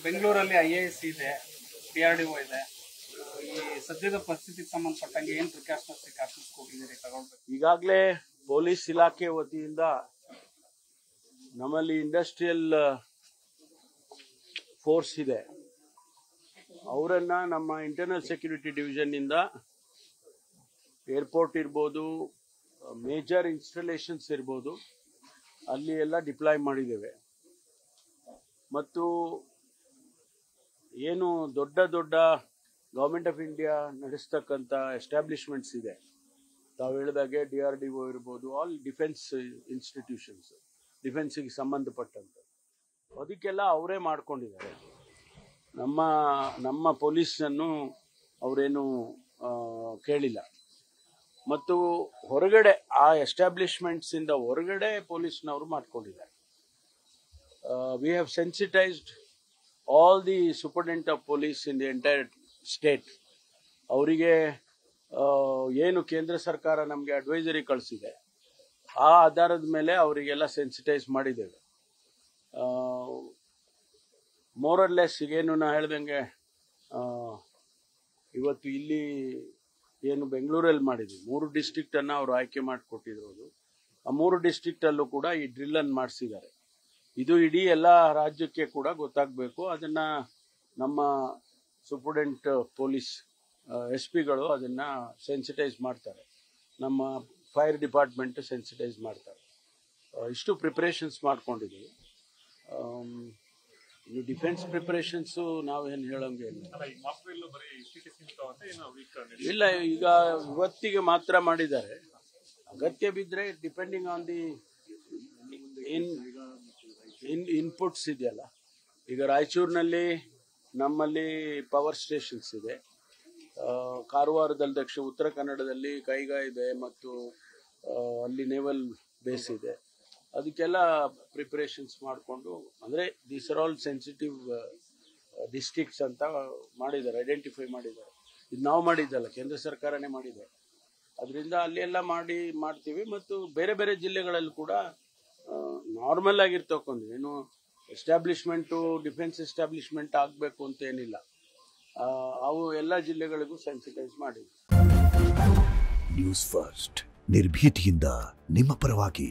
ಬೆಂಗಳೂರಲ್ಲಿ IAS ಇದೆ, DRDO ಇದೆ. ಈ ಸದ್ಯದ ಪರಿಸ್ಥಿತಿಗೆ ಸಂಬಂಧಪಟ್ಟಂಗೆ ಏನು ಪ್ರಿಕಾಷನ್ಸ್ ಕೊಟ್ಟಿದ್ದೀರಿ ತಗೊಳ್ಬೇಕು? ಈಗಾಗಲೇ ಪೊಲೀಸ್ ಇಲಾಖೆ ವತಿಯಿಂದ ನಮ್ಮಲ್ಲಿ ಇಂಡಸ್ಟ್ರಿಯಲ್ ಫೋರ್ಸ್ ಇದೆ, ಅವರನ್ನ ನಮ್ಮ ಇಂಟರ್ನಲ್ ಸೆಕ್ಯೂರಿಟಿ ಡಿವಿಷನ್ ಇಂದ ಏರ್ಪೋರ್ಟ್ ಇರ್ಬೋದು, ಮೇಜರ್ ಇನ್ಸ್ಟಾಲೇಷನ್ಸ್ ಇರ್ಬೋದು, ಅಲ್ಲಿ ಎಲ್ಲ ಡಿಪ್ಲಾಯ್ ಮಾಡಿದ್ದೇವೆ. ಮತ್ತು ಏನು ದೊಡ್ಡ ದೊಡ್ಡ ಗೌರ್ಮೆಂಟ್ ಆಫ್ ಇಂಡಿಯಾ ನಡೆಸ್ತಕ್ಕಂಥ ಎಸ್ಟಾಬ್ಲಿಷ್ಮೆಂಟ್ಸ್ ಇದೆ, ತಾವು ಹೇಳಿದಾಗೆ DRDO ಇರ್ಬೋದು, ಆಲ್ ಡಿಫೆನ್ಸ್ ಇನ್ಸ್ಟಿಟ್ಯೂಷನ್ಸ್, ಡಿಫೆನ್ಸಿಗೆ ಸಂಬಂಧಪಟ್ಟಂತೆ ಅದಕ್ಕೆಲ್ಲ ಅವರೇ ಮಾಡ್ಕೊಂಡಿದ್ದಾರೆ. ನಮ್ಮ ಪೊಲೀಸನ್ನು ಅವರೇನು ಕೇಳಿಲ್ಲ. ಮತ್ತು ಹೊರಗಡೆ ಆ ಎಸ್ಟಾಬ್ಲಿಷ್ಮೆಂಟ್ಸ್ ಇಂದ ಹೊರಗಡೆ ಪೊಲೀಸ್ನವರು ಮಾಡ್ಕೊಂಡಿದ್ದಾರೆ. We have sensitized all the superintendent of police in the entire state. ಅವರಿಗೆ ಏನು ಕೇಂದ್ರ ಸರ್ಕಾರ ನಮಗೆ ಅಡ್ವೈಸರಿ ಕಳಿಸಿದೆ ಆ ಆಧಾರದ ಮೇಲೆ ಅವರಿಗೆಲ್ಲ ಸೆನ್ಸಿಟೈಸ್ ಮಾಡಿದ್ದೇವೆ. ಮೋರ್ ಆರ್ ಲೆಸ್ ಈಗೇನು ನಾ ಹೇಳ್ದಂಗೆ ಇವತ್ತು ಇಲ್ಲಿ ಏನು ಬೆಂಗಳೂರಲ್ಲಿ ಮಾಡಿದ್ವಿ, 3 ಡಿಸ್ಟ್ರಿಕ್ಟನ್ನು ಅವರು ಆಯ್ಕೆ ಮಾಡಿಕೊಟ್ಟಿದ್ರು. ಆ 3 ಡಿಸ್ಟ್ರಿಕ್ಟಲ್ಲೂ ಕೂಡ ಈ ಡ್ರಿಲ್ಲನ್ನು ಮಾಡಿಸಿದ್ದಾರೆ. ಇದು ಇಡೀ ಎಲ್ಲ ರಾಜ್ಯಕ್ಕೆ ಕೂಡ ಗೊತ್ತಾಗಬೇಕು. ಅದನ್ನು ನಮ್ಮ ಸೂಪರಿಂಟೆಂಡೆಂಟ್ ಪೊಲೀಸ್ SP ಗಳು ಅದನ್ನು ಸೆನ್ಸಿಟೈಸ್ ಮಾಡ್ತಾರೆ, ನಮ್ಮ ಫೈರ್ ಡಿಪಾರ್ಟ್ಮೆಂಟ್ ಸೆನ್ಸಿಟೈಸ್ ಮಾಡ್ತಾರೆ. ಇಷ್ಟು ಪ್ರಿಪ್ರೇಷನ್ಸ್ ಮಾಡ್ಕೊಂಡಿದ್ದೀವಿ. ಈ ಡಿಫೆನ್ಸ್ ಪ್ರಿಪರೇಷನ್ಸು ನಾವೇನು ಹೇಳೋಂಗೆ ಇಲ್ಲ. ಈಗ ಇವತ್ತಿಗೆ ಮಾತ್ರ ಮಾಡಿದ್ದಾರೆ. ಅಗತ್ಯ ಬಿದ್ದರೆ ಡಿಪೆಂಡಿಂಗ್ ಆನ್ ದಿ ಇನ್ಪುಟ್ಸ್ ಇದೆಯಲ್ಲ. ಈಗ ರಾಯಚೂರಿನಲ್ಲಿ ನಮ್ಮಲ್ಲಿ ಪವರ್ ಸ್ಟೇಷನ್ಸ್ ಇದೆ, ಕಾರವಾರದಲ್ಲಿ ಉತ್ತರ ಕನ್ನಡದಲ್ಲಿ ಕೈಗಾ ಇದೆ, ಮತ್ತು ಅಲ್ಲಿ ನೇವಲ್ ಬೇಸ್ ಇದೆ. ಅದಕ್ಕೆಲ್ಲ ಪ್ರಿಪರೇಷನ್ಸ್ ಮಾಡಿಕೊಂಡು, ಅಂದರೆ these are all sensitive districts ಅಂತ ಮಾಡಿದ್ದಾರೆ, ಐಡೆಂಟಿಫೈ ಮಾಡಿದ್ದಾರೆ. ಇದು ನಾವು ಮಾಡಿದ್ದಲ್ಲ, ಕೇಂದ್ರ ಸರ್ಕಾರನೇ ಮಾಡಿದೆ. ಅದರಿಂದ ಅಲ್ಲೆಲ್ಲ ಮಾಡ್ತೀವಿ. ಮತ್ತು ಬೇರೆ ಬೇರೆ ಜಿಲ್ಲೆಗಳಲ್ಲಿ ಕೂಡ ನಾರ್ಮಲ್ ಆಗಿರ್ತಕ್ಕಂಥ ಏನು ಎಸ್ಟಾಬ್ಲಿಷ್ಮೆಂಟು, ಡಿಫೆನ್ಸ್ ಎಸ್ಟಾಬ್ಲಿಷ್ಮೆಂಟ್ ಆಗಬೇಕು ಅಂತ ಏನಿಲ್ಲ, ಅವು ಎಲ್ಲ ಜಿಲ್ಲೆಗಳಿಗೂ ಸೆನ್ಸಿಟೈಸ್ ಮಾಡಿದ್ವಿ. ನ್ಯೂಸ್ ಫಸ್ಟ್, ನಿರ್ಭೀತಿಯಿಂದ ನಿಮ್ಮ ಪರವಾಗಿ.